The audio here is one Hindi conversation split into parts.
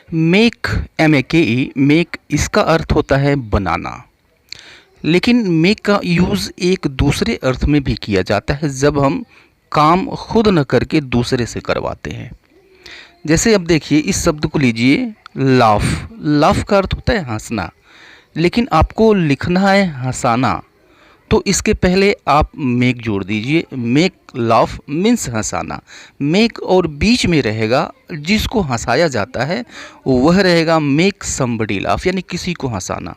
मेक, MEKE, मेक इसका अर्थ होता है बनाना। लेकिन मेक का यूज़ एक दूसरे अर्थ में भी किया जाता है जब हम काम खुद न करके दूसरे से करवाते हैं। जैसे अब देखिए इस शब्द को लीजिए, लाफ। लाफ का अर्थ होता है हंसना, लेकिन आपको लिखना है हंसाना, तो इसके पहले आप मेक जोड़ दीजिए। मेक लाफ मीन्स हंसाना। मेक और बीच में रहेगा जिसको हंसाया जाता है वह रहेगा मेक समबडी लाफ, यानी किसी को हंसाना।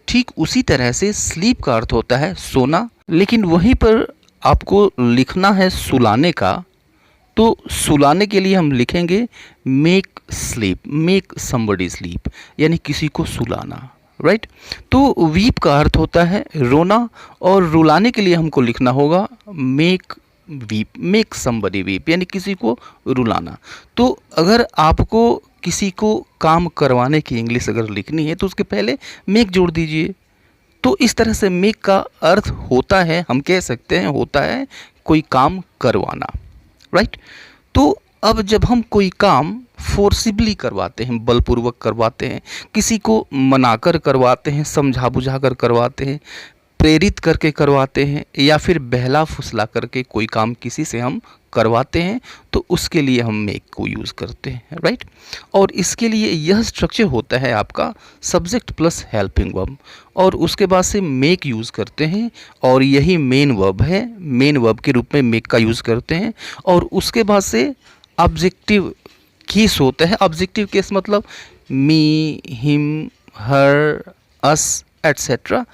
ठीक उसी तरह से स्लीप का अर्थ होता है सोना, लेकिन वहीं पर आपको लिखना है सुलाने का, तो सुलाने के लिए हम लिखेंगे make sleep, make somebody sleep, यानी किसी को सुलाना। राइट। तो वीप का अर्थ होता है रोना, और रुलाने के लिए हमको लिखना होगा make weep, make somebody weep, यानी किसी को रुलाना। तो अगर आपको किसी को काम करवाने की इंग्लिश अगर लिखनी है तो उसके पहले मेक जोड़ दीजिए। तो इस तरह से मेक का अर्थ होता है, हम कह सकते हैं होता है कोई काम करवाना। राइट। तो अब जब हम कोई काम फोर्सिबली करवाते हैं, बलपूर्वक करवाते हैं, किसी को मनाकर करवाते हैं, समझा बुझा कर करवाते हैं, प्रेरित करके करवाते हैं, या फिर बहला फुसला करके कोई काम किसी से हम करवाते हैं, तो उसके लिए हम मेक को यूज़ करते हैं। राइट। और इसके लिए यह स्ट्रक्चर होता है आपका सब्जेक्ट प्लस हेल्पिंग वर्ब, और उसके बाद से मेक यूज़ करते हैं, और यही मेन वर्ब है। मेन वर्ब के रूप में मेक का यूज़ करते हैं, और उसके बाद से ऑब्जेक्टिव केस होता है। ऑब्जेक्टिव केस मतलब मी, हिम, हर, अस एट्सेट्रा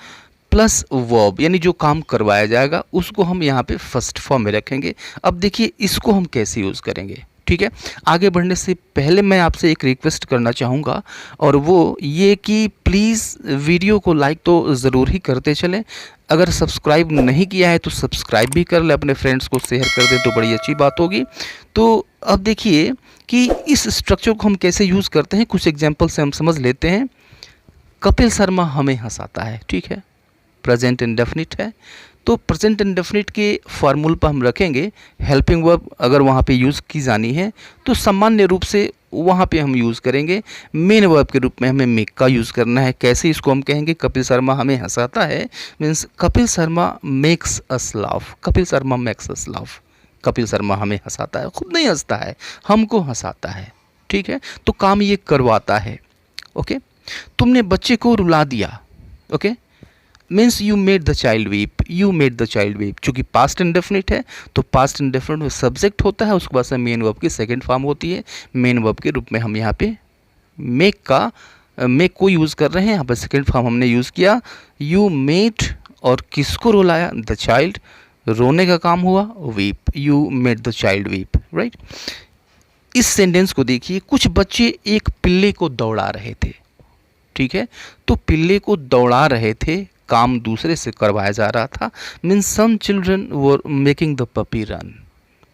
प्लस वर्ब, यानी जो काम करवाया जाएगा उसको हम यहाँ पे फर्स्ट फॉर्म में रखेंगे। अब देखिए इसको हम कैसे यूज़ करेंगे। ठीक है, आगे बढ़ने से पहले मैं आपसे एक रिक्वेस्ट करना चाहूँगा, और वो ये कि प्लीज़ वीडियो को लाइक तो ज़रूर ही करते चलें। अगर सब्सक्राइब नहीं किया है तो सब्सक्राइब भी कर ले, अपने फ्रेंड्स को शेयर कर दें तो बड़ी अच्छी बात होगी। तो अब देखिए कि इस स्ट्रक्चर को हम कैसे यूज़ करते हैं, कुछ एग्जाम्पल से हम समझ लेते हैं। कपिल शर्मा हमें हंसाता है, ठीक है, प्रेजेंट इंडेफिनिट है, तो प्रेजेंट इंडेफिनिट के फार्मूल पर हम रखेंगे हेल्पिंग वर्ब। अगर वहाँ पे यूज़ की जानी है तो सामान्य रूप से वहाँ पे हम यूज़ करेंगे मेन वर्ब के रूप में, हमें मेक का यूज़ करना है। कैसे इसको हम कहेंगे, कपिल शर्मा हमें हंसाता है means Kapil Sharma makes us laugh, Kapil Sharma makes us laugh. Kapil Sharma हमें हंसाता है, खुद नहीं हंसता है, हमको हंसाता है। ठीक है, तो काम ये करवाता है। ओके, तुमने बच्चे को रुला दिया। Okay, means you made the child weep, you made the child weep. चूँकि पास्ट इंडेफिनिट है तो पास्ट इंडेफिनिट में सब्जेक्ट होता है, उसके बाद से मेन वर्ब की सेकंड फॉर्म होती है। मेन वर्ब के रूप में हम यहाँ पे मेक को यूज़ कर रहे हैं। यहाँ पर सेकंड फॉर्म हमने यूज़ किया यू मेड, और किसको रुलाया, द चाइल्ड, रोने का काम हुआ weep, you made the child weep. Right. इस सेंटेंस को देखिए, कुछ बच्चे एक पिल्ले को दौड़ा रहे थे। ठीक है, तो पिल्ले को दौड़ा रहे थे, काम दूसरे से करवाया जा रहा था। Means some children were making the puppy run,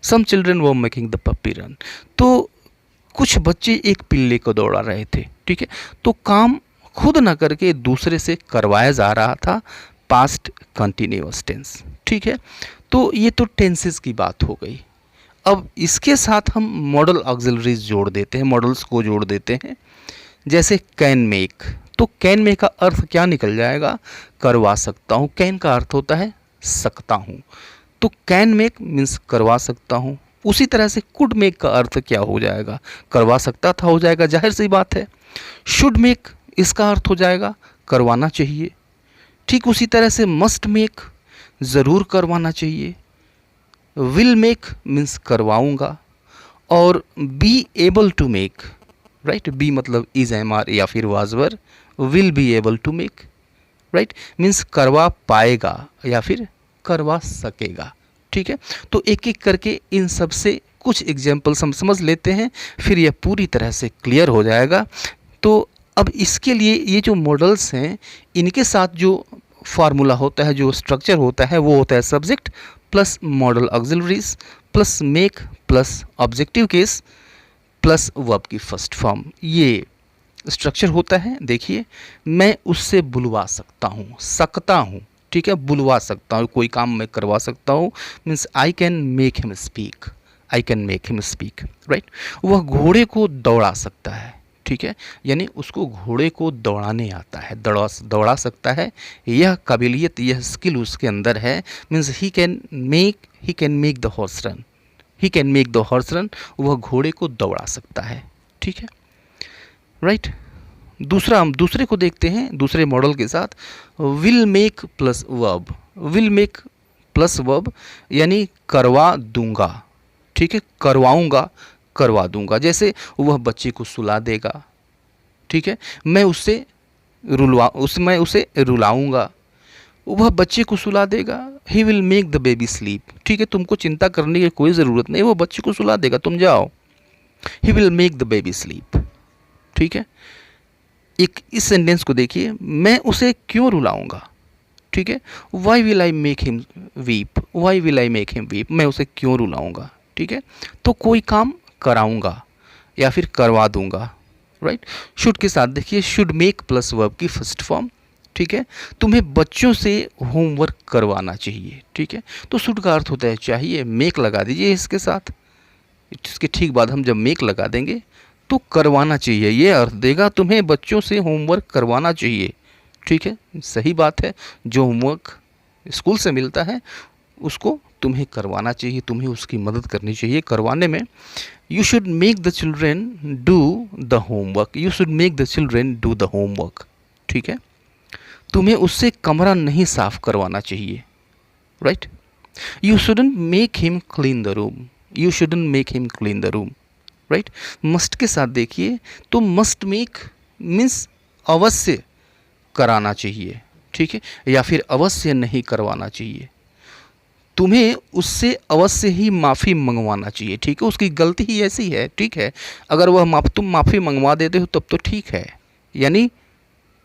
some children were making the puppy run. तो कुछ बच्चे एक पिल्ले को दौड़ा रहे थे। ठीक है, तो काम खुद ना करके दूसरे से करवाया जा रहा था, पास्ट कंटिन्यूअस टेंस। ठीक है, तो ये तो टेंसेस की बात हो गई। अब इसके साथ हम मॉडल ऑक्सिलरीज जोड़ देते हैं, मॉडल्स को जोड़ देते हैं। जैसे कैन मेक, तो कैन मेक का अर्थ क्या निकल जाएगा, करवा सकता हूँ। कैन का अर्थ होता है सकता हूँ, तो कैन मेक मीन्स करवा सकता हूँ। उसी तरह से कुड मेक का अर्थ क्या हो जाएगा, करवा सकता था हो जाएगा, जाहिर सी बात है। शुड मेक, इसका अर्थ हो जाएगा करवाना चाहिए। ठीक उसी तरह से मस्ट मेक, ज़रूर करवाना चाहिए। विल मेक मीन्स करवाऊँगा, और be able to make, right, be मतलब इज, एम, आर या फिर was were, will be able to make, right, means करवा पाएगा या फिर करवा सकेगा। ठीक है, तो एक एक करके इन सब से कुछ एग्जाम्पल्स हम समझ लेते हैं, फिर यह पूरी तरह से क्लियर हो जाएगा। तो अब इसके लिए ये जो मॉडल्स हैं, इनके साथ जो फार्मूला होता है, जो स्ट्रक्चर होता है, वो होता है subject plus model auxiliaries plus make plus objective case plus verb की फर्स्ट फॉर्म, ये स्ट्रक्चर होता है। देखिए, मैं उससे बुलवा सकता हूँ। ठीक है, बुलवा सकता हूँ, कोई काम मैं करवा सकता हूँ, means I can make him speak, I can make him speak. Right, वह घोड़े को दौड़ा सकता है। ठीक है, यानी उसको घोड़े को दौड़ाने आता है, दौड़ा सकता है, यह काबिलियत, यह स्किल उसके अंदर है। Means he can make the horse run, he can make the horse run, वह घोड़े को दौड़ा सकता है। ठीक है, राइट। दूसरा, हम दूसरे को देखते हैं, दूसरे मॉडल के साथ, will make plus verb. Will make plus verb यानी करवा दूंगा। ठीक है, करवाऊंगा, करवा दूंगा। जैसे वह बच्चे को सुला देगा, ठीक है, मैं उसे रुलाऊंगा, वह बच्चे को सुला देगा। He will make the baby sleep. ठीक है, तुमको चिंता करने की कोई ज़रूरत नहीं, वो बच्चे को सुला देगा, तुम जाओ। He will make the baby sleep. ठीक है, एक इस सेंटेंस को देखिए, मैं उसे क्यों रुलाऊंगा। ठीक है, why will I make him weep, why will I make him weep, मैं उसे क्यों रुलाऊंगा। ठीक है, तो कोई काम कराऊंगा या फिर करवा दूंगा, राइट। शुड के साथ देखिए, शुड मेक प्लस वर्ब की फर्स्ट फॉर्म। ठीक है, तुम्हें बच्चों से होमवर्क करवाना चाहिए। ठीक है, तो शुड का अर्थ होता है चाहिए, मेक लगा दीजिए इसके साथ। इसके ठीक बाद हम जब मेक लगा देंगे तो करवाना चाहिए, ये अर्थ देगा, तुम्हें बच्चों से होमवर्क करवाना चाहिए। ठीक है, सही बात है, जो होमवर्क स्कूल से मिलता है उसको तुम्हें करवाना चाहिए, तुम्हें उसकी मदद करनी चाहिए करवाने में। You should make the children do the homework, you should make the children do the homework. ठीक है, तुम्हें उससे कमरा नहीं साफ करवाना चाहिए, right. You shouldn't make him clean the room, you shouldn't make him clean the room, right. Must के साथ देखिए, तो मस्ट मेक मीन्स अवश्य कराना चाहिए। ठीक है, या फिर अवश्य नहीं करवाना चाहिए, तुम्हें उससे अवश्य ही माफ़ी मंगवाना चाहिए। ठीक है, उसकी गलती ही ऐसी है। ठीक है, अगर वह तुम माफ़ी मंगवा देते हो तब तो ठीक है, यानी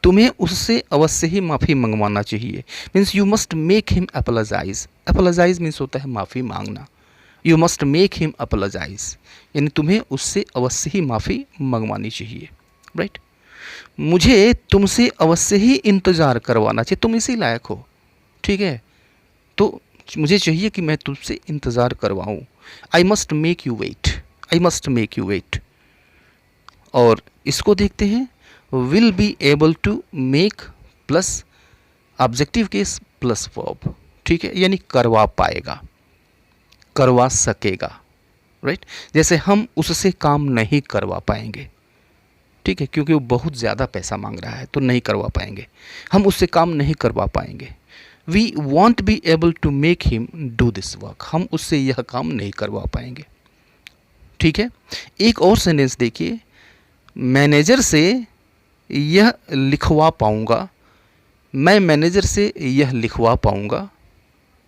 तुम्हें उससे अवश्य ही माफ़ी मंगवाना चाहिए। Means you must make him apologize, apologize means होता है माफ़ी मांगना। You must make him apologize यानी तुम्हें उससे अवश्य ही माफ़ी मंगवानी चाहिए, राइट। मुझे तुमसे अवश्य ही इंतज़ार करवाना चाहिए, तुम इसी लायक हो। ठीक है, तो मुझे चाहिए कि मैं तुमसे इंतज़ार करवाऊँ। I must make you wait, I must make you wait. और इसको देखते हैं, will be able to make plus objective case plus verb. ठीक है, यानी करवा पाएगा, करवा सकेगा, राइट। जैसे हम उससे काम नहीं करवा पाएंगे, ठीक है, क्योंकि वो बहुत ज़्यादा पैसा मांग रहा है तो नहीं करवा पाएंगे, हम उससे काम नहीं करवा पाएंगे। We won't be able to make him do this work, हम उससे यह काम नहीं करवा पाएंगे। ठीक है, एक और सेंटेंस देखिए, मैनेजर से यह लिखवा पाऊंगा, मैं मैनेजर से यह लिखवा पाऊंगा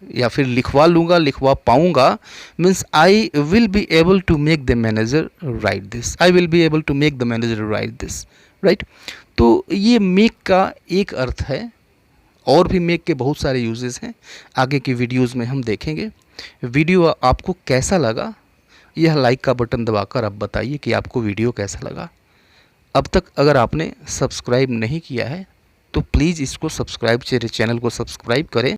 या फिर लिखवा लूँगा, लिखवा पाऊंगा। Means I will be able to make the manager write this, I will be able to make the manager write this, right. तो ये मेक का एक अर्थ है, और भी मेक के बहुत सारे यूजेस हैं, आगे की वीडियोस में हम देखेंगे। वीडियो आपको कैसा लगा, यह लाइक का बटन दबाकर आप बताइए कि आपको वीडियो कैसा लगा। अब तक अगर आपने सब्सक्राइब नहीं किया है तो प्लीज़ इसको सब्सक्राइब, चैनल को सब्सक्राइब करें।